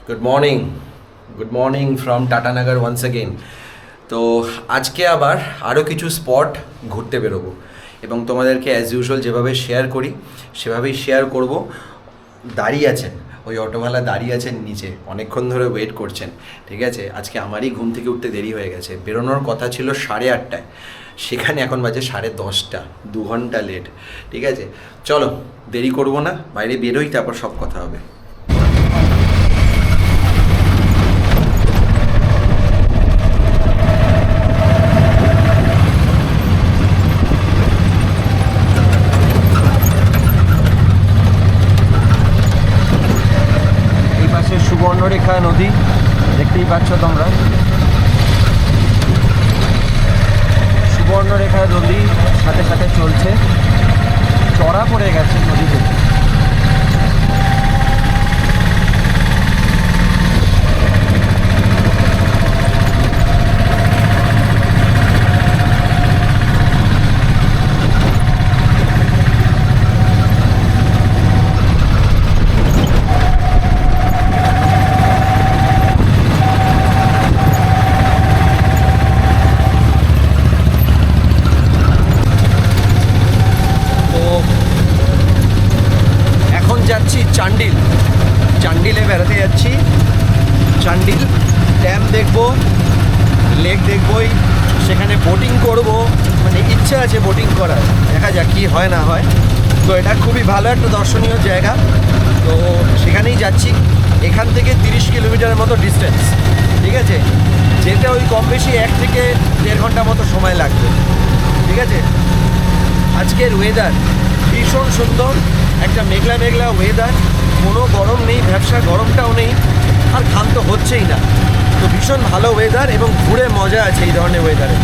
Good morning from Tatanagar once again. তো আজকে আবার আরও কিছু স্পট ঘুরতে বেরোবো এবং তোমাদেরকে অ্যাজ ইউজুয়াল যেভাবে শেয়ার করি সেভাবেই শেয়ার করব। দাঁড়িয়ে আছেন ওই অটোওয়ালা, দাঁড়িয়ে আছেন নিচে, অনেকক্ষণ ধরে ওয়েট করছেন। ঠিক আছে, আজকে আমারই ঘুম থেকে উঠতে দেরি হয়ে গেছে। বেরোনোর কথা ছিল 8:30টায়, সেখানে এখন বাজে 10:30, 2 ঘন্টা লেট। ঠিক আছে, চলো দেরি করব না, বাইরে বেরোই, তারপর সব কথা হবে। সুবর্ণরেখা নদী দেখতেই পাচ্ছ তোমরা, সুবর্ণরেখা নদী সাথে সাথে চলছে, চড়া পড়ে গেছে নদীতে। চান্ডিলে বেড়াতে যাচ্ছি। চান্ডিল ড্যাম দেখবো, লেক দেখবই, সেখানে বোটিং করব, মানে ইচ্ছা আছে বোটিং করার, দেখা যাক কী হয় না হয়। তো এটা খুবই ভালো একটা দর্শনীয় জায়গা, তো সেখানেই যাচ্ছি। এখান থেকে 30 কিলোমিটারের মতো ডিস্টেন্স। ঠিক আছে, যেতে ওই কম বেশি 1 থেকে 1.5 ঘন্টা মতো সময় লাগবে। ঠিক আছে, আজকের ওয়েদার ভীষণ সুন্দর, একটা মেঘলা মেঘলা ওয়েদার, কোনো গরম নেই, ব্যবসা গরমটাও নেই, আর ক্ষান্ত হচ্ছেই না। তো ভীষণ ভালো ওয়েদার এবং ঘুরে মজা আছে এই ধরনের ওয়েদারে।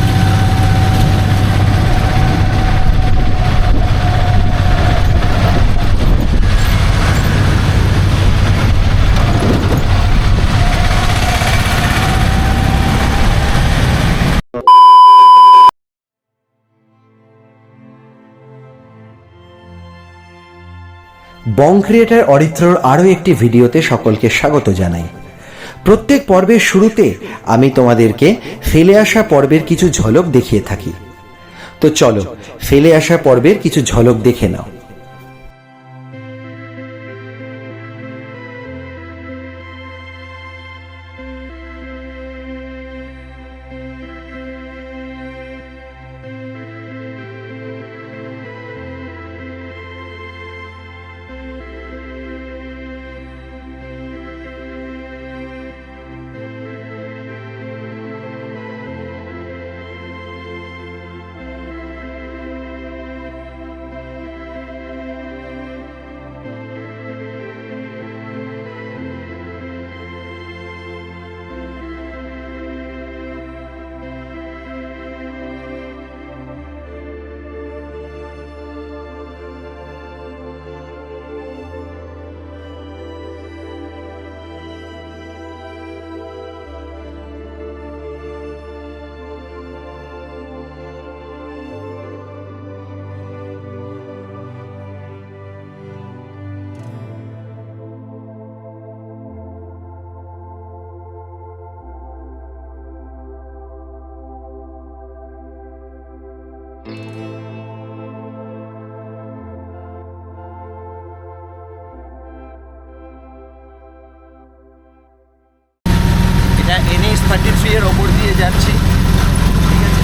বং ক্রিয়েটার অরিত্রর আরও একটি ভিডিওতে সকলকে স্বাগত জানাই। প্রত্যেক পর্বের শুরুতে আমি তোমাদেরকে ফেলে আসা পর্বের কিছু ঝলক দেখিয়ে থাকি। তো চলো ফেলে আসা পর্বের কিছু ঝলক দেখে নাও। NH-33 এর ওপর দিয়ে যাচ্ছি। ঠিক আছে,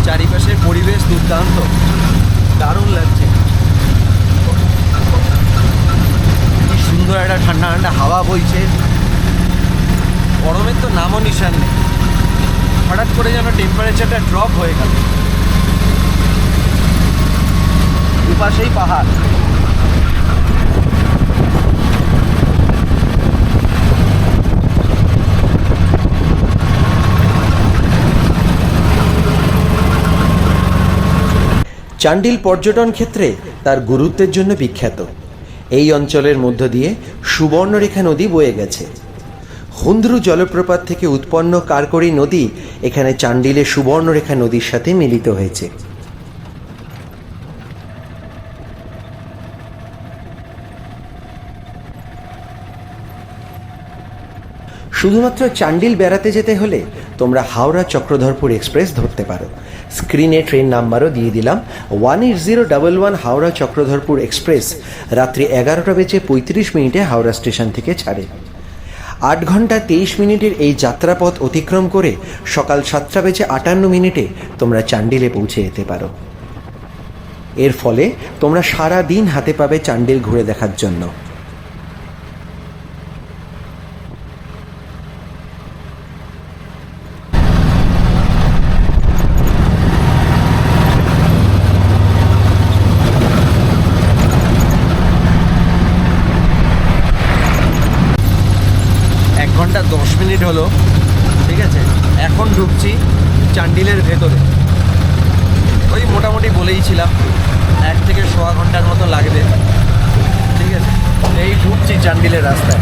চারিপাশের পরিবেশ দুর্দান্ত, দারুণ লাগছে। কি সুন্দর একটা ঠান্ডা ঠান্ডা হাওয়া বইছে, গরমের তো নামও নিশান নেই। হঠাৎ করে যেন টেম্পারেচারটা ড্রপ হয়ে গেল। দুপাশেই পাহাড়। চান্ডিল পর্যটন ক্ষেত্রে তার গুরুত্বের জন্য বিখ্যাত। এই অঞ্চলের মধ্য দিয়ে সুবর্ণরেখা নদী বয়ে গেছে। হুন্দ্রু জলপ্রপাত থেকে উৎপন্ন কারকরি নদী এখানে চান্ডিলে সুবর্ণরেখা নদীর সাথে মিলিত হয়েছে। শুধুমাত্র চান্ডিল বেড়াতে যেতে হলে তোমরা হাওড়া চক্রধরপুর এক্সপ্রেস ধরতে পারো। স্ক্রিনে ট্রেন নাম্বারও দিয়ে দিলাম। 18011 হাওড়া চক্রধরপুর এক্সপ্রেস রাত্রি 11:35 হাওড়া স্টেশন থেকে ছাড়ে। 8 ঘন্টা 23 মিনিটের এই যাত্রাপথ অতিক্রম করে সকাল 7:58 তোমরা চান্ডিলে পৌঁছে যেতে পারো। এর ফলে তোমরা সারা দিন হাতে পাবে চান্ডিল ঘুরে দেখার জন্য। ঘন্টা 10 মিনিট হলো, ঠিক আছে। এখন ঢুকছি চান্ডিলের ভেতরে। ওই মোটামুটি বলেইছিলাম 1 থেকে 1.25 ঘন্টার মতো লাগবে, ঠিক আছে। এই ঢুকছি চান্ডিলের রাস্তায়।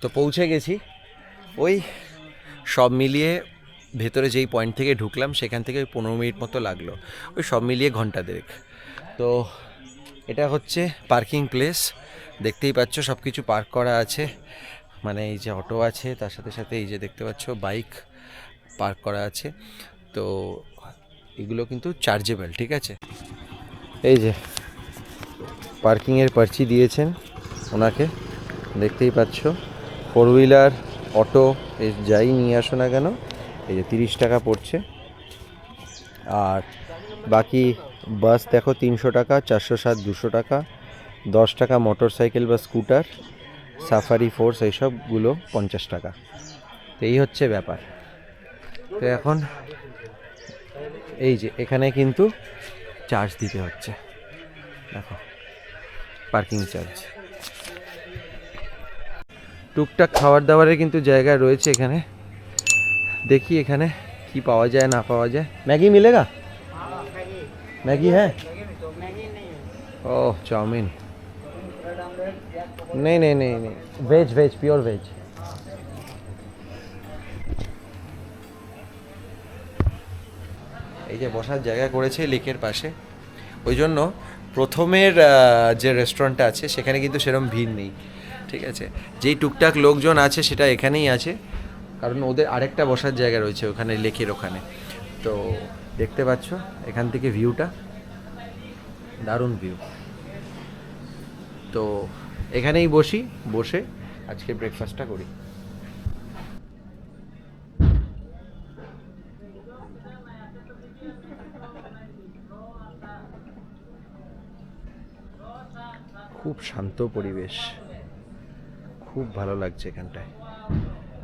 তো পৌঁছে গেছি। ওই সব মিলিয়ে ভেতরে যেই পয়েন্ট থেকে ঢুকলাম সেখান থেকে ওই 15 মিনিট মতো লাগলো, ওই সব মিলিয়ে ঘন্টা দেড়েক। তো এটা হচ্ছে পার্কিং প্লেস, দেখতেই পাচ্ছ সব কিছু পার্ক করা আছে। মানে এই যে অটো আছে, তার সাথে সাথে এই যে দেখতে পাচ্ছ বাইক পার্ক করা আছে। তো এগুলো কিন্তু চার্জেবল, ঠিক আছে। এই যে পার্কিংয়ের পার্চি দিয়েছেন ওনাকে, দেখতেই পাচ্ছ। 4 হুইলার অটো যাই নিয়ে আসো না কেন, এই যে 30 টাকা পড়ছে। আর বাকি বাস দেখো 300 টাকা, 407 200 টাকা, 10 টাকা মোটর সাইকেল বা স্কুটার, সাফারি ফোর্স এইসবগুলো 50 টাকা। তো এই হচ্ছে ব্যাপার। তো এখন এই যে এখানে কিন্তু চার্জ দিতে হচ্ছে, দেখো পার্কিং চার্জ। টুকটাক খাবার দাবারের কিন্তু জায়গা রয়েছে এখানে। দেখি এখানে কি পাওয়া যায় না পাওয়া যায়। ম্যাগি মিলেগা? मैगी है? ओह चाउमीन नहीं नहीं नहीं नहीं वेज वेज प्योर वेज। এই যে বসার জায়গা করেছে লেকের পাশে, ওই জন্য প্রথমের যে রেস্টুরেন্টটা আছে সেখানে কিন্তু সেরকম ভিড় নেই, ঠিক আছে। যেই টুকটাক লোকজন আছে সেটা এখানেই আছে, কারণ ওদের আরেকটা বসার জায়গা রয়েছে ওখানে লেকের ওখানে। তো দেখতে পাচ্ছ এখান থেকে ভিউটা দারুণ ভিউ। তো এখানেই বসি, বসে আজকে ব্রেকফাস্টটা করি। খুব শান্ত পরিবেশ, খুব ভালো লাগছে এখানটায়।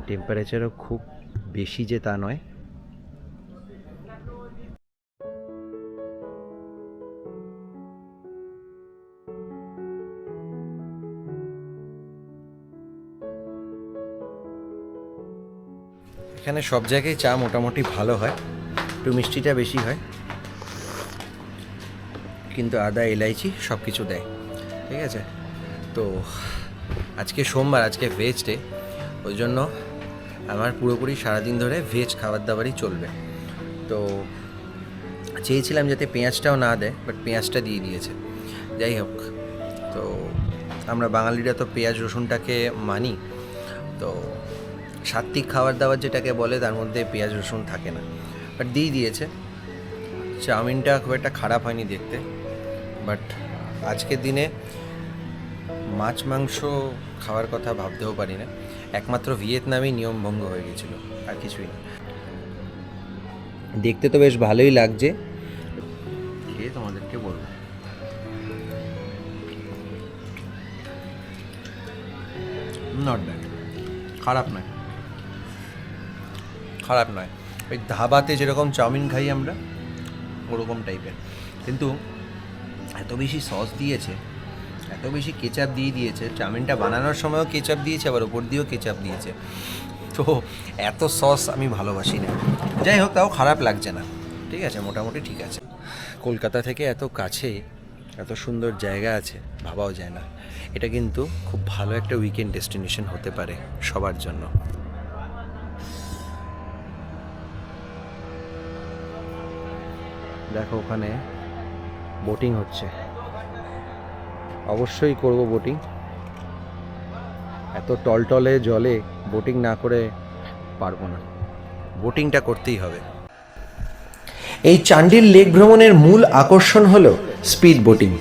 টেম্পারেচারও খুব বেশি যে তা নয়। এখানে সব জায়গায় চা মোটামুটি ভালো হয়, একটু মিষ্টিটা বেশি হয়, কিন্তু আদা এলাইচি সব কিছু দেয়, ঠিক আছে। তো আজকে সোমবার, আজকে ভেজ ডে, ওই জন্য আমার পুরোপুরি সারাদিন ধরে ভেজ খাবার দাবারই চলবে। তো চেয়েছিলাম যাতে পেঁয়াজটাও না দেয়, বাট পেঁয়াজটা দিয়ে দিয়েছে। যাই হোক, তো আমরা বাঙালিরা তো পেঁয়াজ রসুনটাকে মানি, তো সাত্ত্বিক খাবার দাবার যেটাকে বলে তার মধ্যে পেঁয়াজ রসুন থাকে না, বাট দিয়ে দিয়েছে। চাউমিনটা খুব একটা খারাপ হয়নি দেখতে, বাট আজকের দিনে মাছ মাংস খাওয়ার কথা ভাবতেও পারি না, একমাত্র ভিয়েতনামেই নিয়মভঙ্গ হয়ে গেছিলো, আর কিছুই না। দেখতে তো বেশ ভালোই লাগছে, খেয়ে তোমাদেরকে বলবো। নট ব্যাড, খারাপ নয়, খারাপ নয়। ওই ধাবাতে যেরকম চাউমিন খাই আমরা ওরকম টাইপের, কিন্তু এত বেশি সস দিয়েছে, এত বেশি কেচাপ দিয়ে দিয়েছে। চাউমিনটা বানানোর সময়ও কেচাপ দিয়েছে, আবার ওপর দিয়েও কেচাপ দিয়েছে। তো এত সস আমি ভালোবাসি না। যাই হোক, তাও খারাপ লাগছে না, ঠিক আছে, মোটামুটি ঠিক আছে। কলকাতা থেকে এত কাছে এত সুন্দর জায়গা আছে, ভাবাও যায় না। এটা কিন্তু খুব ভালো একটা উইকেন্ড ডেস্টিনেশন হতে পারে সবার জন্য। দেখো ওখানে বোটিং হচ্ছে, অবশ্যই করব বোটিং। এত টলটলে জলে বোটিং না করে পারবো না, বোটিংটা করতেই হবে। এই চান্ডিল লেক ভ্রমণের মূল আকর্ষণ হলো স্পিড বোটিং।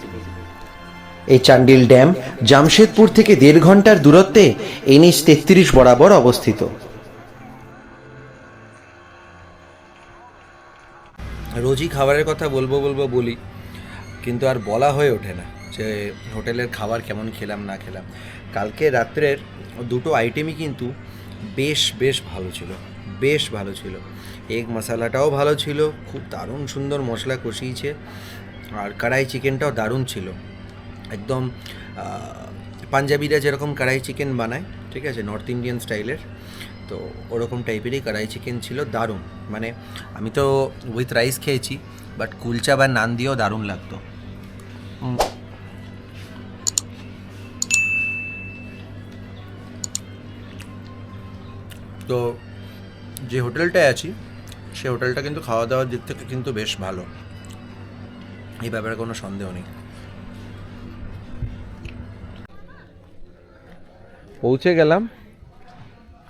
এই চান্ডিল ড্যাম জামশেদপুর থেকে 1.5 ঘন্টার দূরত্বে NH 33 বরাবর অবস্থিত। রোজই খাবারের কথা বলবো বলি, কিন্তু আর বলা হয়ে ওঠে না যে হোটেলের খাবার কেমন খেলাম না খেলাম। কালকে রাত্রের দুটো আইটেমই কিন্তু বেশ ভালো ছিল, বেশ ভালো ছিল। এগ মশালাটাও ভালো ছিল, খুব দারুণ সুন্দর মশলা কষিয়েছে, আর কড়াই চিকেনটাও দারুণ ছিল, একদম পাঞ্জাবিরা যেরকম কড়াই চিকেন বানায়, ঠিক আছে, নর্থ ইন্ডিয়ান স্টাইলের, তো ওরকম টাইপেরই কড়াই চিকেন ছিল, দারুণ। মানে আমি তো উইথ রাইস খেয়েছি, বাট কুলচা বা নান দিয়েও দারুণ লাগতো। তো যে হোটেলটায় আছি সে হোটেলটা কিন্তু খাওয়া দাওয়ার দিক থেকে কিন্তু বেশ ভালো, এই ব্যাপারে কোনো সন্দেহ নেই। পৌঁছে গেলাম,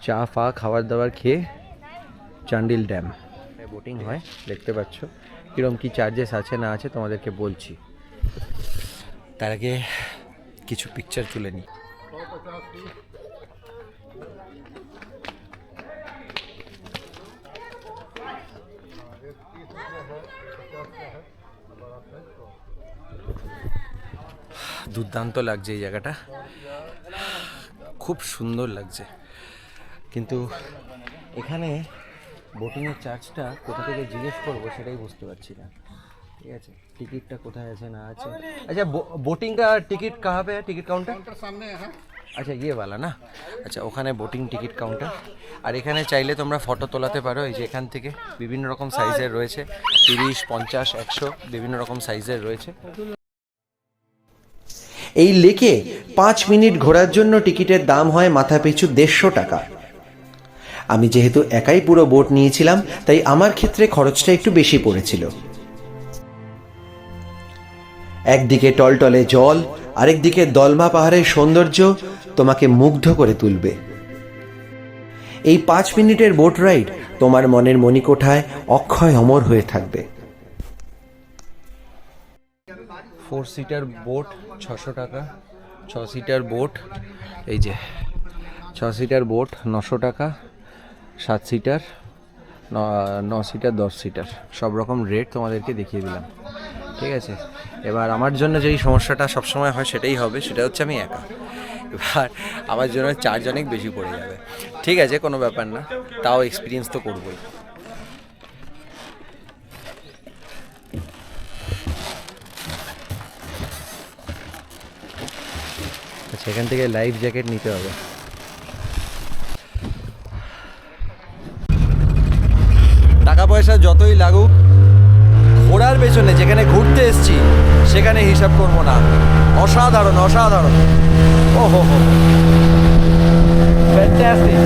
চা ফা খাবার দাবার খেয়ে চান্ডিল ড্যাম বোটিং হয়, দেখতে পাচ্ছ কীরকম কী চার্জেস আছে না আছে তোমাদেরকে বলছি। তার আগে কিছু পিকচার তুলে নিই। দুর্দান্ত লাগছে এই জায়গাটা, খুব সুন্দর লাগছে, কিন্তু এখানে বোটিংয়ের চার্জটা কোথা থেকে জিজ্ঞেস করবো সেটাই বুঝতে পারছি না। ঠিক আছে, টিকিটটা কোথায় আছে না আছে। আচ্ছা, बोटिंग का टिकट कहाँ पे है? टिकट काउंटर सामने है। আচ্ছা, ইয়ে वाला না, আচ্ছা ওখানে বোটিং টিকিট কাউন্টার। আর এখানে চাইলে তোমরা ফটো তোলাতে পারো, এই যে এখান থেকে বিভিন্ন রকম সাইজের রয়েছে, 30, 50, 100 বিভিন্ন রকম সাইজের রয়েছে। এই লেকে 5 মিনিট ঘোরার জন্য টিকিটের দাম হয় মাথাপিছু 150 টাকা। আমি যেহেতু একাই পুরো বোট নিয়েছিলাম, তাই আমার ক্ষেত্রে খরচটা একটু বেশি পড়েছিল। একদিকে টলটলে জল, আরেকদিকে দলমা পাহাড়ের সৌন্দর্য তোমাকে মুগ্ধ করে তুলবে। এই 5 মিনিটের বোট রাইড তোমার মনের মণিকোঠায় অক্ষয় অমর হয়ে থাকবে। 4 সিটার বোট 600 টাকা, 6 সিটার বোট, এই যে 6 সিটার বোট 900 টাকা, 7 সিটার, 9 সিটার, 10 সিটার, সব রকম রেট তোমাদেরকে দেখিয়ে দিলাম। ঠিক আছে, এবার আমার জন্য যেই সমস্যাটা সবসময় হয় সেটাই হবে, সেটা হচ্ছে আমি একা। এবার আমার জন্য চার্জ অনেক বেশি পড়ে যাবে। ঠিক আছে, কোনো ব্যাপার না, তাও এক্সপিরিয়েন্স তো করবোই। আচ্ছা, এখান থেকে লাইফ জ্যাকেট নিতে হবে। টাকা পয়সা যতই লাগুক, ঘোরার পেছনে যেখানে ঘুরতে এসছি সেখানে হিসাব করবো না। অসাধারণ অসাধারণ, ও হো হো, ফ্যান্টাস্টিক।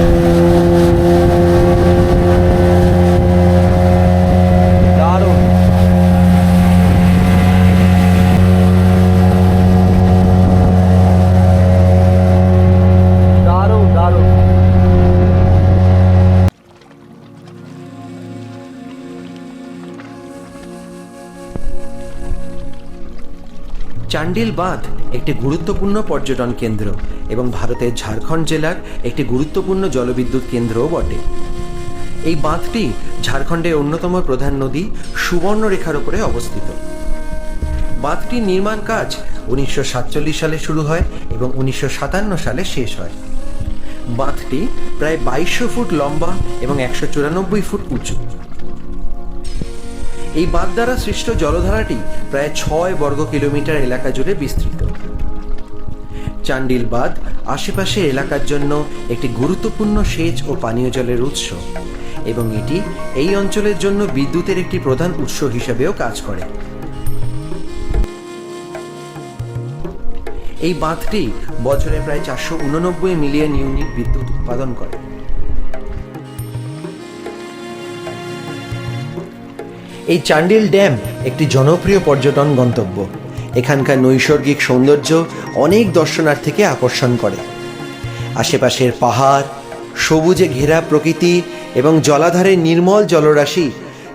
চান্ডিল বাঁধ একটি গুরুত্বপূর্ণ পর্যটন কেন্দ্র এবং ভারতের ঝাড়খণ্ড জেলার একটি গুরুত্বপূর্ণ জলবিদ্যুৎ কেন্দ্রও বটে। এই বাঁধটি ঝাড়খণ্ডের অন্যতম প্রধান নদী সুবর্ণরেখার উপরে অবস্থিত। বাঁধটির নির্মাণ কাজ 1947 সালে শুরু হয় এবং 1957 সালে শেষ হয়। বাঁধটি প্রায় 2200 ফুট লম্বা এবং 194 ফুট উঁচু। এই বাঁধ দ্বারা সৃষ্ট জলধারাটি প্রায় 6 বর্গ কিলোমিটার এলাকা জুড়ে বিস্তৃত। চান্ডিল বাঁধ আশেপাশে এলাকার জন্য একটি গুরুত্বপূর্ণ সেচ ও পানীয় জলের উৎস এবং এটি এই অঞ্চলের জন্য বিদ্যুতের একটি প্রধান উৎস হিসেবেও কাজ করে। এই বাঁধটি বছরে প্রায় 489 মিলিয়ন ইউনিট বিদ্যুৎ উৎপাদন করে। এই চান্ডিল ড্যাম একটি জনপ্রিয় পর্যটন গন্তব্য। এখানকার নৈসর্গিক সৌন্দর্য অনেক দর্শনার্থীকে আকর্ষণ করে। আশেপাশের পাহাড়, সবুজে ঘেরা প্রকৃতি এবং জলাধারের নির্মল জলরাশি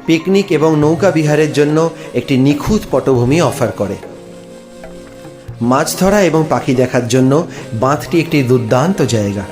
পিকনিক এবং নৌকা বিহারের জন্য একটি নিখুঁত পটভূমি অফার করে। মাছ ধরা এবং পাখি দেখার জন্য বাঁধটি একটি দুর্দান্ত জায়গা।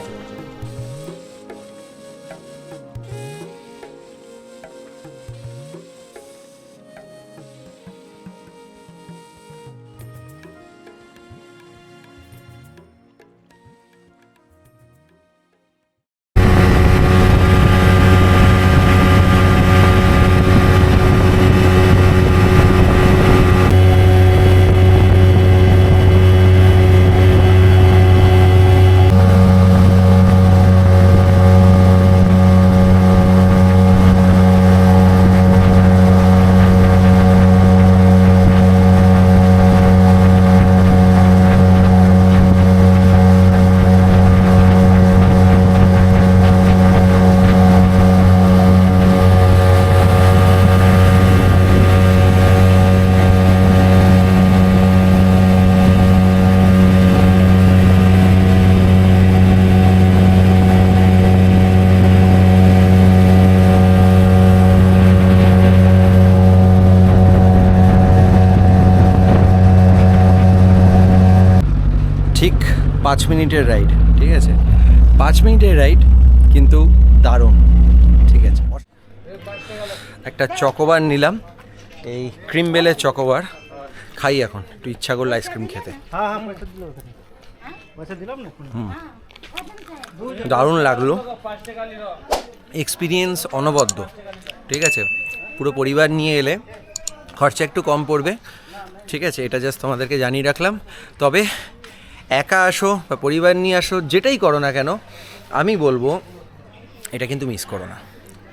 ঠিক 5 মিনিটের রাইড, ঠিক আছে? 5 মিনিটের রাইড কিন্তু দারুণ, ঠিক আছে। একটা চকোবার নিলাম, এই ক্রিম বেলের চকোবার খাই এখন, একটু ইচ্ছা করলো আইসক্রিম খেতে। দারুণ লাগলো, এক্সপিরিয়েন্স অনবদ্য, ঠিক আছে। পুরো পরিবার নিয়ে এলে খরচা একটু কম পড়বে, ঠিক আছে, এটা জাস্ট তোমাদেরকে জানিয়ে রাখলাম। তবে একা আসো বা পরিবার নিয়ে আসো, যেটাই করো না কেন, আমি বলবো এটা কিন্তু মিস করো না,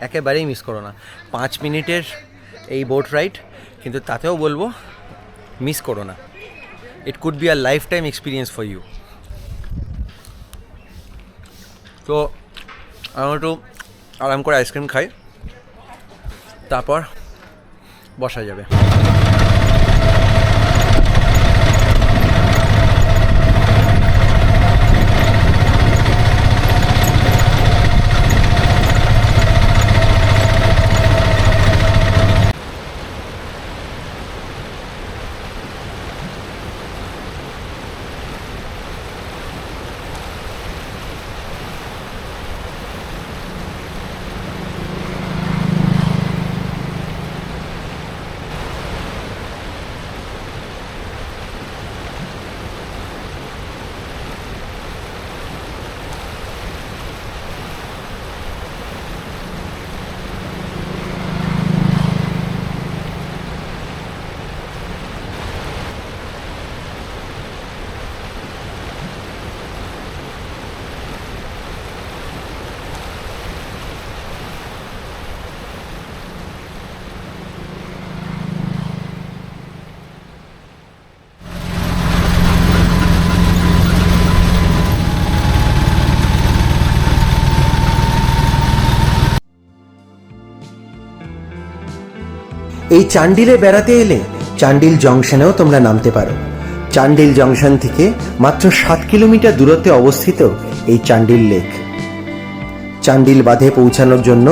একেবারেই মিস করো না। 5 মিনিটের এই বোট রাইড, কিন্তু তাতেও বলবো মিস করো না। It could be a lifetime experience for you. তো আমি একটু আরাম করে আইসক্রিম খাই, তারপর বসা যাবে। এই চান্ডিলে বেড়াতে এলে চান্ডিল জংশনেও তোমরা নামতে পারো। চান্ডিল জংশন থেকে মাত্র 7 কিলোমিটার দূরত্বে অবস্থিত এই চান্ডিল লেক। চান্ডিল বাঁধে পৌঁছানোর জন্য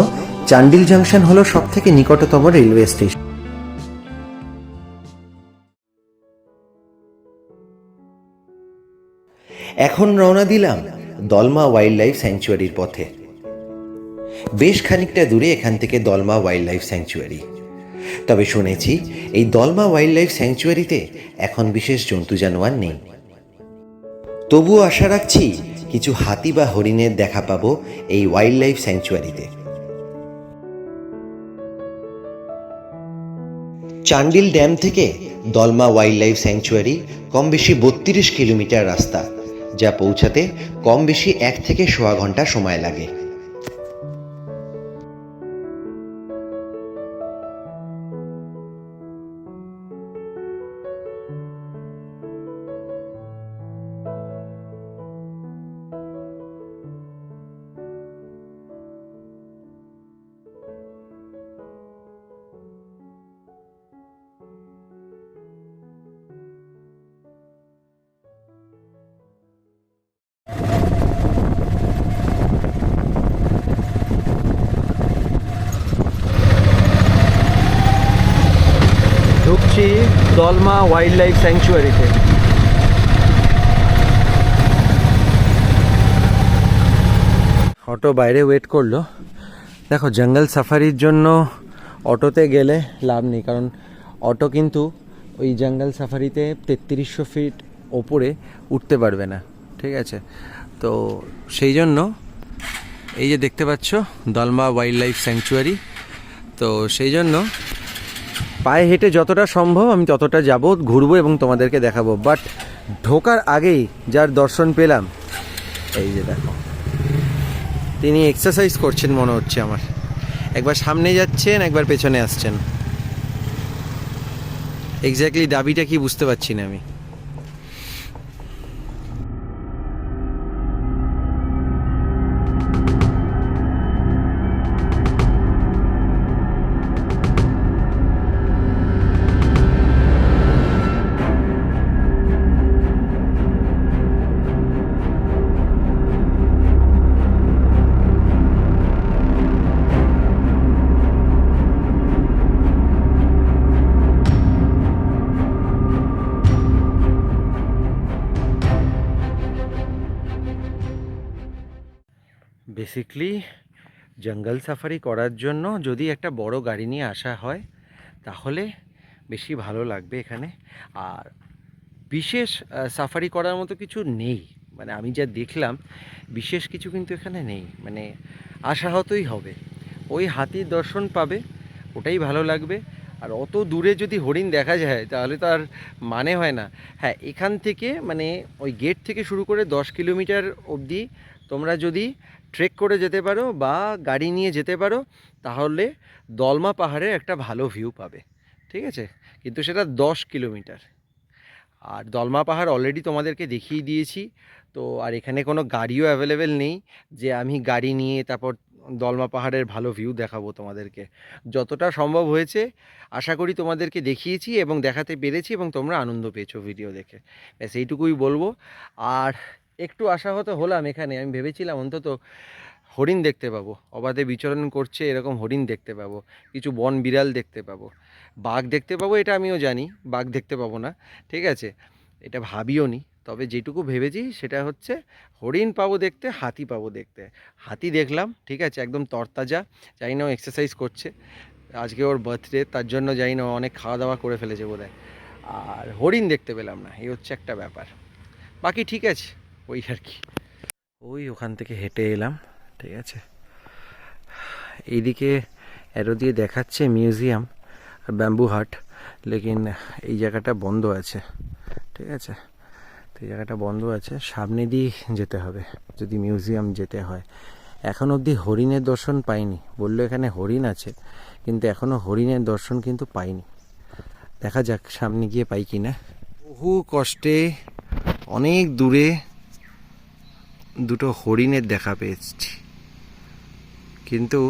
চান্ডিল জংশন হলো সব থেকে নিকটতম রেলওয়ে স্টেশন। এখন রওনা দিলাম দলমা ওয়াইল্ড লাইফ স্যাংচুয়ারির পথে। বেশ খানিকটা দূরে এখান থেকে দলমা ওয়াইল্ড লাইফ স্যাংচুয়ারি। তবে শুনেছি এই দলমা ওয়াইল্ড লাইফ স্যাংচুয়ারিতে এখন বিশেষ জন্তু জানোয়ার নেই। তবুও আশা রাখছি কিছু হাতি বা হরিণের দেখা পাবো এই ওয়াইল্ড লাইফ স্যাংচুয়ারিতে। চান্ডিল ড্যাম থেকে দলমা ওয়াইল্ড লাইফ স্যাংচুয়ারি কম বেশি 32 কিলোমিটার রাস্তা, যা পৌঁছাতে কম বেশি 1 থেকে সোয়া ঘন্টা সময় লাগে। ঢুকছি দলমা ওয়াইল্ড লাইফ স্যাংচুয়ারিতে। অটো বাইরে ওয়েট করলো। দেখো, জঙ্গল সাফারির জন্য অটোতে গেলে লাভ নেই, কারণ অটো কিন্তু ওই জঙ্গল সাফারিতে 3300 ফিট ওপরে উঠতে পারবে না, ঠিক আছে? তো সেই জন্য এই যে দেখতে পাচ্ছ দলমা ওয়াইল্ড লাইফ স্যাংচুয়ারি, তো সেই জন্য পায়ে হেঁটে যতটা সম্ভব আমি ততটা যাব, ঘুরবো এবং তোমাদেরকে দেখাবো। বাট ঢোকার আগেই যার দর্শন পেলাম, এই যে দেখো, তিনি এক্সারসাইজ করছেন মনে হচ্ছে আমার। একবার সামনে যাচ্ছেন, একবার পেছনে আসছেন। এক্স্যাক্টলি দাবিটা কি বুঝতে পারছি না আমি। বেসিকলি জঙ্গল সাফারি করার জন্য যদি একটা বড় গাড়ি নিয়ে আসা হয় তাহলে বেশি ভালো লাগবে এখানে। আর বিশেষ সাফারি করার মতো কিছু নেই, মানে আমি যা দেখলাম বিশেষ কিছু কিন্তু এখানে নেই, মানে আশাহতই হবে। ওই হাতির দর্শন পাবে, ওটাই ভালো লাগবে। আর অত দূরে যদি হরিণ দেখা যায় তাহলে তো আর মানে হয় না। হ্যাঁ, এখান থেকে মানে ওই গেট থেকে শুরু করে 10 কিলোমিটার অবধি তোমরা যদি ট্রেক করে যেতে পারো বা গাড়ি নিয়ে যেতে পারো তাহলে দলমা পাহাড়ের একটা ভালো ভিউ পাবে, ঠিক আছে? কিন্তু সেটা 10 কিলোমিটার। আর দলমা পাহাড় অলরেডি তোমাদেরকে দেখিয়ে দিয়েছি। তো আর এখানে কোনো গাড়িও অ্যাভেলেবেল নেই যে আমি গাড়ি নিয়ে তারপর দলমা পাহাড়ের ভালো ভিউ দেখাবো তোমাদেরকে। যতটা সম্ভব হয়েছে আশা করি তোমাদেরকে দেখিয়েছি এবং দেখাতে পেরেছি এবং তোমরা আনন্দ পেয়েছো ভিডিও দেখে, ব্যাস এইটুকুই বলবো। আর একটু আশাহত হলাম, এখানে আমি ভেবেছিলাম অন্তত হরিণ দেখতে পাবো, অবাধে বিচরণ করছে এরকম হরিণ দেখতে পাবো, কিছু বন বিড়াল দেখতে পাবো, বাঘ দেখতে পাবো, এটা আমিও জানি। বাঘ দেখতে পাবো না, ঠিক আছে, এটা ভাবিও নি। তবে যেটুকু ভেবেছি সেটা হচ্ছে হরিণ পাবো দেখতে, হাতি পাবো দেখতে। হাতি দেখলাম, ঠিক আছে, একদম তরতাজা, জানি না ও এক্সারসাইজ করছে, আজকে ওর বার্থডে, তার জন্য জানি না অনেক খাওয়া দাওয়া করে ফেলেছে বোধহয়। আর হরিণ দেখতে পেলাম না, এই হচ্ছে একটা ব্যাপার। বাকি ঠিক আছে, ওই আর কি। ওই ওখান থেকে হেঁটে এলাম, ঠিক আছে। এইদিকে অ্যারো দিয়ে দেখাচ্ছে মিউজিয়াম আর ব্যাম্বু হাট, লেকিন এই জায়গাটা বন্ধ আছে, ঠিক আছে। তো এই জায়গাটা বন্ধ আছে, সামনে দিয়ে যেতে হবে যদি মিউজিয়াম যেতে হয়। এখন অবধি হরিণের দর্শন পাইনি, বললো এখানে হরিণ আছে, কিন্তু এখনও হরিণের দর্শন কিন্তু পাইনি। দেখা যাক সামনে গিয়ে পাই কি না। বহু কষ্টে অনেক দূরে দুটো হরিণের দেখা পেয়েছি, কিন্তু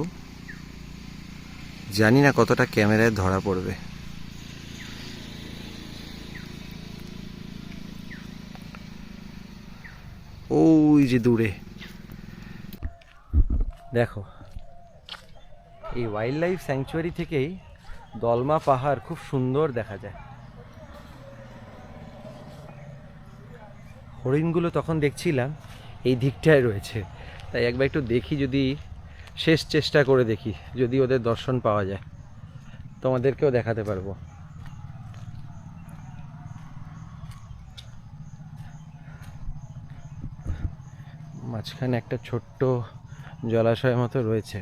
জানি না কতটা ক্যামেরায় ধরা পড়বে। ওই যে দূরে দেখো, এই ওয়াইল্ড লাইফ স্যাংচুয়ারি থেকেই দলমা পাহাড় খুব সুন্দর দেখা যায়। হরিণগুলো তখন দেখছিলাম এই দিকটায় রয়েছে, তাই একবার একটু দেখি, যদি শেষ চেষ্টা করে দেখি যদি ওদের দর্শন পাওয়া যায়, তোমাদেরকেও দেখাতে পারবো। মাঝখানে একটা ছোট্ট জলাশয়ের মতো রয়েছে।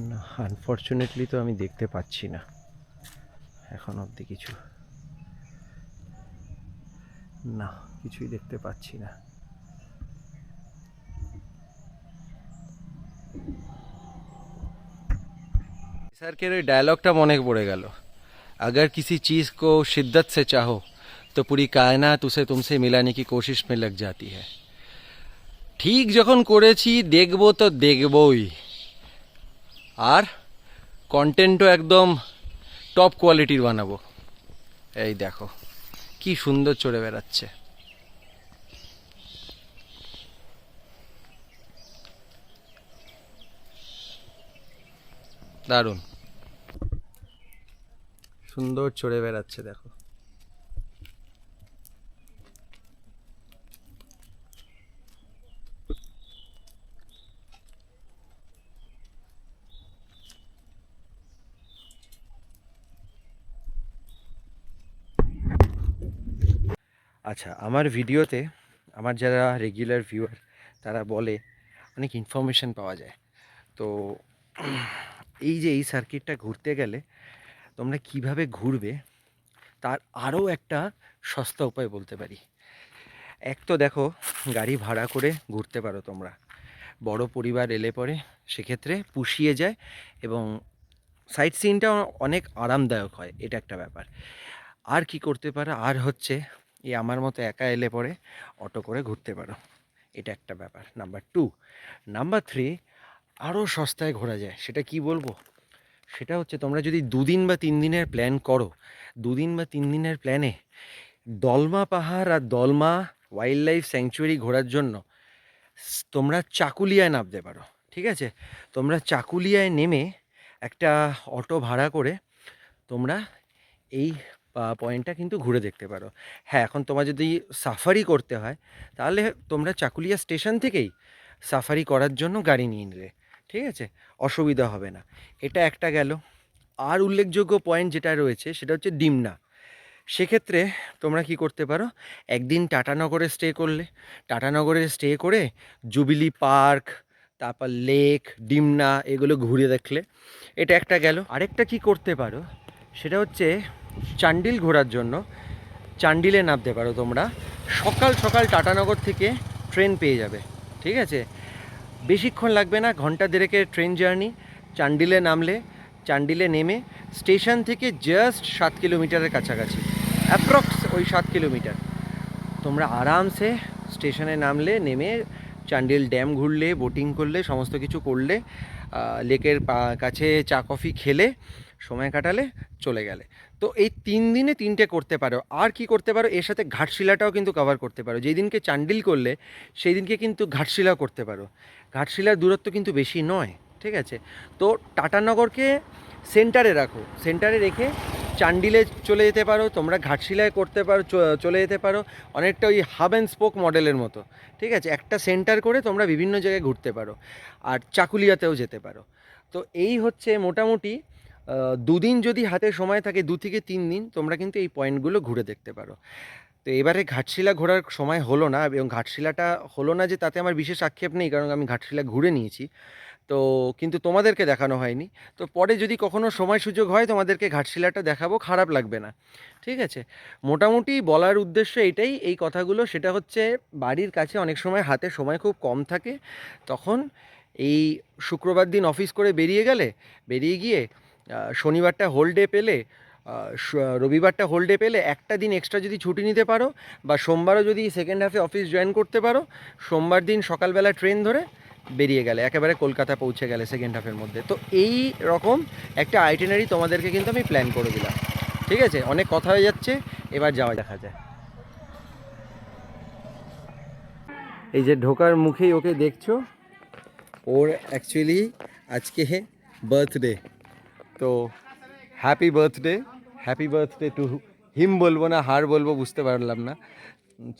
না, আনফর্চুনেটলি তো আমি দেখতে পাচ্ছি না এখন অবধি কিছু, না কিছুই দেখতে পাচ্ছি না। নিসার্গের ওই ডায়লগটা মনে পড়ে গেল, अगर किसी चीज़ को शिद्दत से चाहो तो पूरी कायनात उसे तुमसे मिलाने की कोशिश में लग जाती है। ঠিক যখন করেছি দেখবো তো দেখবই, আর কন্টেন্টও একদম টপ কোয়ালিটির বানাবো। এই দেখো কি সুন্দর চড়ে বেড়াচ্ছে। দারুণ সুন্দর চড়ে বেড়াচ্ছে দেখো। আচ্ছা, আমার ভিডিওতে আমার যারা রেগুলার ভিউয়ার তারা বলে অনেক ইনফরমেশন পাওয়া যায়। তো এই যে এই সার্কিটটা ঘুরতে গেলে তোমরা কিভাবে ঘুরবে তার আরও একটা সস্তা উপায় বলতে পারি। এক তো দেখো, গাড়ি ভাড়া করে ঘুরতে পারো তোমরা, বড় পরিবার এলে পরে সেক্ষেত্রে পুষিয়ে যায় এবং সাইট সিনটা অনেক আরামদায়ক হয়, এটা একটা ব্যাপার। আর কি করতে পারো, আর হচ্ছে এই আমার মতো একা এলে পরে অটো করে ঘুরতে পারো, এটা একটা ব্যাপার। নাম্বার 2, নাম্বার 3 আরও সস্তায় ঘোরা যায়। সেটা কি বলবো, সেটা হচ্ছে তোমরা যদি 2 দিন বা 3 দিনের প্ল্যান করো, 2 দিন বা 3 দিনের প্ল্যানে দলমা পাহাড় আর দলমা ওয়াইল্ড লাইফ স্যাংচুয়ারি ঘোরার জন্য তোমরা চাকুলিয়ায় নামতে পারো। ঠিক আছে, তোমরা চাকুলিয়ায় নেমে একটা অটো ভাড়া করে তোমরা এই পয়েন্টটা কিন্তু ঘুরে দেখতে পারো। হ্যাঁ, এখন তোমার যদি সাফারি করতে হয় তাহলে তোমরা চাকুলিয়া স্টেশন থেকেই সাফারি করার জন্য গাড়ি নিয়ে নিলে, ঠিক আছে, অসুবিধা হবে না। এটা একটা গেল। আর উল্লেখযোগ্য পয়েন্ট যেটা রয়েছে সেটা হচ্ছে ডিমনা। সেক্ষেত্রে তোমরা কি করতে পারো, একদিন টাটানগরে স্টে করলে, টাটানগরে স্টে করে জুবিলি পার্ক, তারপর লেক, ডিমনা এগুলো ঘুরে দেখলে, এটা একটা গেল। আরেকটা কি করতে পারো সেটা হচ্ছে চান্ডিল ঘোরার জন্য চান্ডিলে নামতে পারো তোমরা। সকাল সকাল টাটানগর থেকে ট্রেন পেয়ে যাবে, ঠিক আছে, বেশিক্ষণ লাগবে না, ঘন্টা দেড়েকের ট্রেন জার্নি। চান্ডিলে নামলে, চান্ডিলে নেমে স্টেশন থেকে জাস্ট 7 কিলোমিটারের কাছাকাছি, অ্যাপ্রক্স ওই 7 কিলোমিটার, তোমরা আরামসে স্টেশনে নামলে, নেমে চান্ডিল ড্যাম ঘুরলে, বোটিং করলে, সমস্ত কিছু করলে, লেকের কাছে চা কফি খেলে, সময় কাটালে, চলে গেলে। তো এই 3 দিনে 3টে করতে পারো। আর কি করতে পারো, এর সাথে ঘাটশিলাটাও কিন্তু কভার করতে পারো। যেই দিনকে চান্ডিল করলে সেই দিনকে কিন্তু ঘাটশিলাও করতে পারো। ঘাটশিলার দূরত্ব কিন্তু বেশি নয়, ঠিক আছে। তো টাটানগরকে সেন্টারে রাখো, সেন্টারে রেখে চান্ডিলে চলে যেতে পারো, তোমরা ঘাটশিলায় করতে পারো, চলে যেতে পারো, অনেকটা ওই হাব অ্যান্ড স্পোক মডেলের মতো, ঠিক আছে। একটা সেন্টার করে তোমরা বিভিন্ন জায়গায় ঘুরতে পারো, আর চাকুলিয়াতেও যেতে পারো। তো এই হচ্ছে মোটামুটি 2 দিন যদি হাতে সময় থাকে, 2 থেকে 3 দিন তোমরা কিন্তু এই পয়েন্টগুলো ঘুরে দেখতে পারো। তো এবারে ঘাটশিলা ঘোরার সময় হলো না, এবং ঘাটশিলাটা হলো না যে তাতে আমার বিশেষ আক্ষেপ নেই, কারণ আমি ঘাটশিলা ঘুরে নিয়েছি। তো কিন্তু তোমাদেরকে দেখানো হয়নি। তো পরে যদি কখনো সময় সুযোগ হয় তোমাদেরকে ঘাটশিলাটা দেখাবো, খারাপ লাগবে না, ঠিক আছে। মোটামুটি বলার উদ্দেশ্য এটাই, এই কথাগুলো। সেটা হচ্ছে বাড়ির কাছে অনেক সময় হাতে সময় খুব কম থাকে, তখন এই শুক্রবার দিন অফিস করে বেরিয়ে গিয়ে শনিবারটা হোল ডে পেলে, রবিবারটা হোল ডে পেলে, একটা দিন এক্সট্রা যদি ছুটি নিতে পারো, বা সোমবারও যদি সেকেন্ড হাফে অফিস জয়েন করতে পারো, সোমবার দিন সকালবেলা ট্রেন ধরে বেরিয়ে গেলে একেবারে কলকাতা পৌঁছে গেলে সেকেন্ড হাফের মধ্যে। তো এই রকম একটা আইটিনারি তোমাদেরকে কিন্তু আমি প্ল্যান করে দিলাম, ঠিক আছে। অনেক কথা হয়ে যাচ্ছে, এবার যাওয়া দেখা যায়। এই যে ঢোকার মুখেই ওকে দেখছো, ওর অ্যাকচুয়ালি আজকে বার্থডে, তো হ্যাপি বার্থডে টু হিম বলবো না হার বলবো বুঝতে পারলাম না,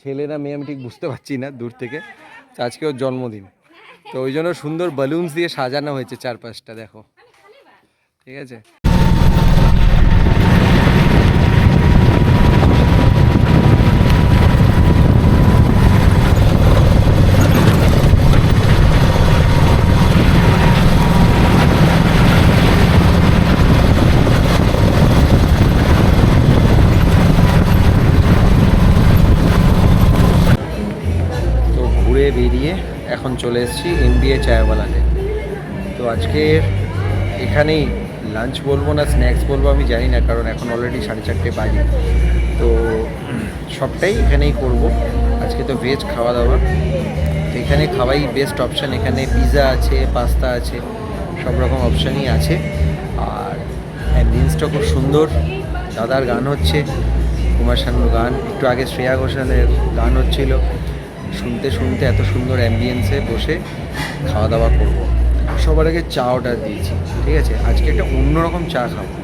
ছেলে না মেয়ে আমি ঠিক বুঝতে পারছি না দূর থেকে। তো আজকে ওর জন্মদিন, তো ওই জন্য সুন্দর বালুনস দিয়ে সাজানো হয়েছে চারপাশটা, দেখো, ঠিক আছে। তো ঘুরে বেরিয়ে এখন চলে এসেছি MBA চায়ওয়ালাতে। তো আজকে এখানেই লাঞ্চ বলবো না স্ন্যাক্স বলবো আমি জানি না, কারণ এখন অলরেডি 4:30 বাজে। তো সবটাই এখানেই করব আজকে। তো ভেজ খাওয়া দাওয়া, তো এখানে খাওয়াই বেস্ট অপশান। এখানে পিৎজা আছে, পাস্তা আছে, সব রকম অপশানই আছে। আর অ্যাম্বিয়েন্সটা খুব সুন্দর, দাদার গান হচ্ছে, কুমার শানুর গান, একটু আগে শ্রেয়া ঘোষালের গান হচ্ছিল। শুনতে শুনতে এত সুন্দর অ্যাম্বিয়েন্সে বসে খাওয়া দাওয়া করবো। সবার আগে চা অর্ডার দিয়েছি, ঠিক আছে। আজকে একটা অন্যরকম চা খাবো,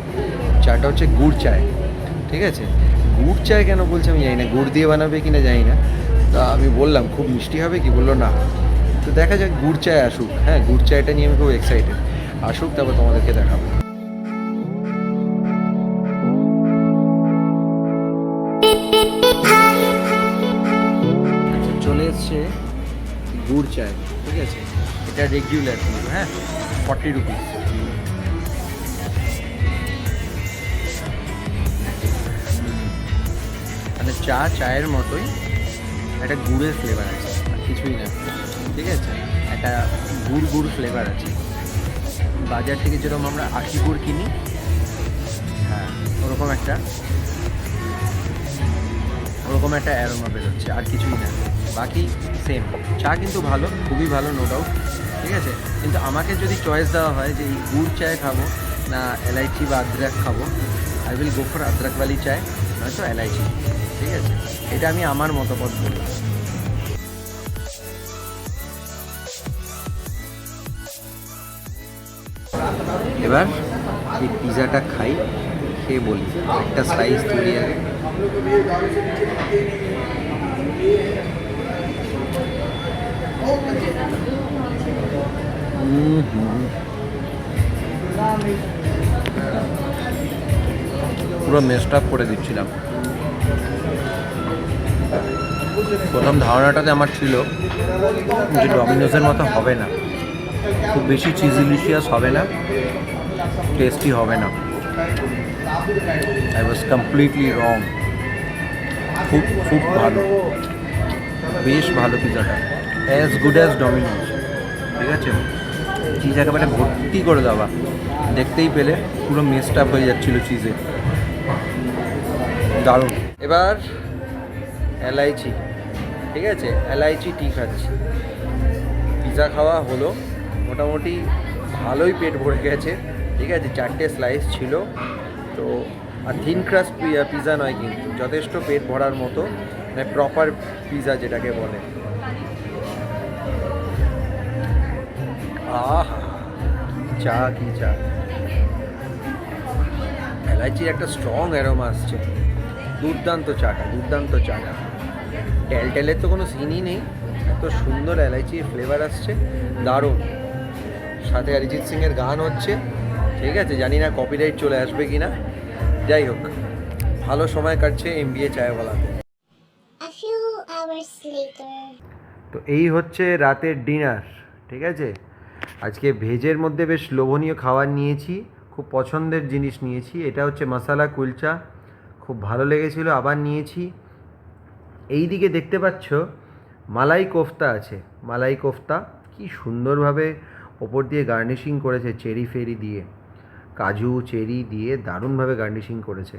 চাটা হচ্ছে গুড় চায়, ঠিক আছে। গুড় চায় কেন বলছে আমি জানি না, গুড় দিয়ে বানাবে কি না জানি না। তা আমি বললাম খুব মিষ্টি হবে কি, বললো না। তো দেখা যাক, গুড় চায় আসুক। হ্যাঁ, গুড় চায়টা নিয়ে আমি খুব এক্সাইটেড, আসুক তারপর তোমাদেরকে দেখাবো। চলে এসছে গুড় চায়, ঠিক আছে। এটা রেগুলার কিন্তু, হ্যাঁ, 40 রুপিস। মানে চায়ের মতোই একটা গুড়ের ফ্লেভার আছে, আর কিছুই না, ঠিক আছে। একটা গুড় ফ্লেভার আছে। বাজার থেকে যেরকম আমরা আশি গুড় কিনি, হ্যাঁ, ওরকম একটা অ্যারোমা বেরোচ্ছে, আর কিছুই না, বাকি সেম। চা কিন্তু ভালো, খুবই ভালো, নো ডাউট, ঠিক আছে। কিন্তু আমাকে যদি চয়েস দেওয়া হয় যে এই গুড় চায় খাবো না এলাইচি বা আদ্রাক খাবো, আই উইল গো ফর আদ্রাকওয়ালি চায়, নয়তো এলাইচি, ঠিক আছে। এটা আমি আমার মতামত বলি। এবার এই পিৎজাটা খাই, খেয়ে বলি। একটা স্লাইস তুলি আগে। পুরো মেসড আপ করে দিচ্ছিলাম। প্রথম ধারণাটাতে আমার ছিল যে ডমিনোসের মতো হবে না, খুব বেশি চিজিলিশিয়াস হবে না, টেস্টি হবে না। আই ওয়াজ কমপ্লিটলি রং। খুব ভালো, বেশ ভালো পিৎজাটা, অ্যাজ গুড অ্যাজ ডমিনোস, ঠিক আছে। চিজ একেবারে ভর্তি করে দেওয়া, দেখতেই পেলে পুরো মেসড আপ হয়ে যাচ্ছিলো চিজে, দারুণ। এবার এলাইচি, ঠিক আছে, এলাইচি টি খাচ্ছি। পিৎজা খাওয়া হলো, মোটামুটি ভালোই পেট ভরে গেছে, ঠিক আছে। 4টে স্লাইস ছিল তো, আর থিন ক্রাস্ট পিৎজা নয় কিন্তু, যথেষ্ট পেট ভরার মতো, মানে প্রপার পিৎজা যেটাকে বলে। আহ, চা কি চা, এলাইচির একটা স্ট্রং অ্যারোমা আসছে, দুর্দান্ত চাটা। টেলের তো কোনো সিনই নেই, এত সুন্দর এলাইচির ফ্লেভার আসছে, দারুণ। সাথে অরিজিৎ সিংয়ের গান হচ্ছে, ঠিক আছে। জানি না কপিরাইট চলে আসবে কি না, যাই হোক, ভালো সময় কাটছে MBA চায়ওয়ালাতে। তো এই হচ্ছে রাতের ডিনার, ঠিক আছে। আজকে ভেজের মধ্যে বেশ লোভনীয় খাবার নিয়েছি, খুব পছন্দের জিনিস নিয়েছি। এটা হচ্ছে মশালা কুলচা, খুব ভালো লেগেছিল, আবার নিয়েছি। এই দিকে দেখতে পাচ্ছ মালাই কোফতা আছে, মালাই কোফতা কি সুন্দরভাবে ওপর দিয়ে গার্নিশিং করেছে, চেরি ফেরি দিয়ে, কাজু চেরি দিয়ে দারুণভাবে গার্নিশিং করেছে।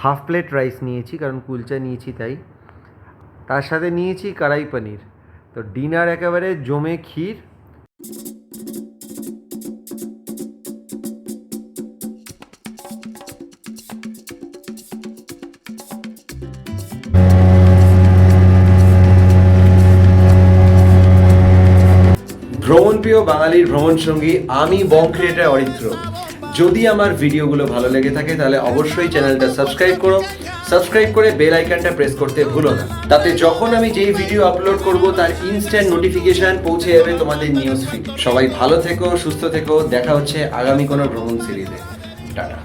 হাফ প্লেট রাইস নিয়েছি, কারণ কুলচা নিয়েছি তাই। তার সাথে নিয়েছি কড়াই পনির। তো ডিনার একেবারে জমে ক্ষীর। ভ্রমণপ্রিয় বাঙালির ভ্রমণ সঙ্গী আমি বং ক্রিয়েটার অরিত্র। যদি আমার ভিডিওগুলো ভালো লেগে থাকে তাহলে অবশ্যই চ্যানেলটা সাবস্ক্রাইব করে বেল আইকনটা প্রেস করতে ভুলো না। তাতে যখন আমি যেই ভিডিও আপলোড করব তার ইনস্ট্যান্ট নোটিফিকেশন পৌঁছে যাবে তোমাদের নিউজ ফিড। সবাই ভালো থেকো, সুস্থ থেকো, দেখা হচ্ছে আগামী কোনো ভ্রমণ সিরিজে। টাটা।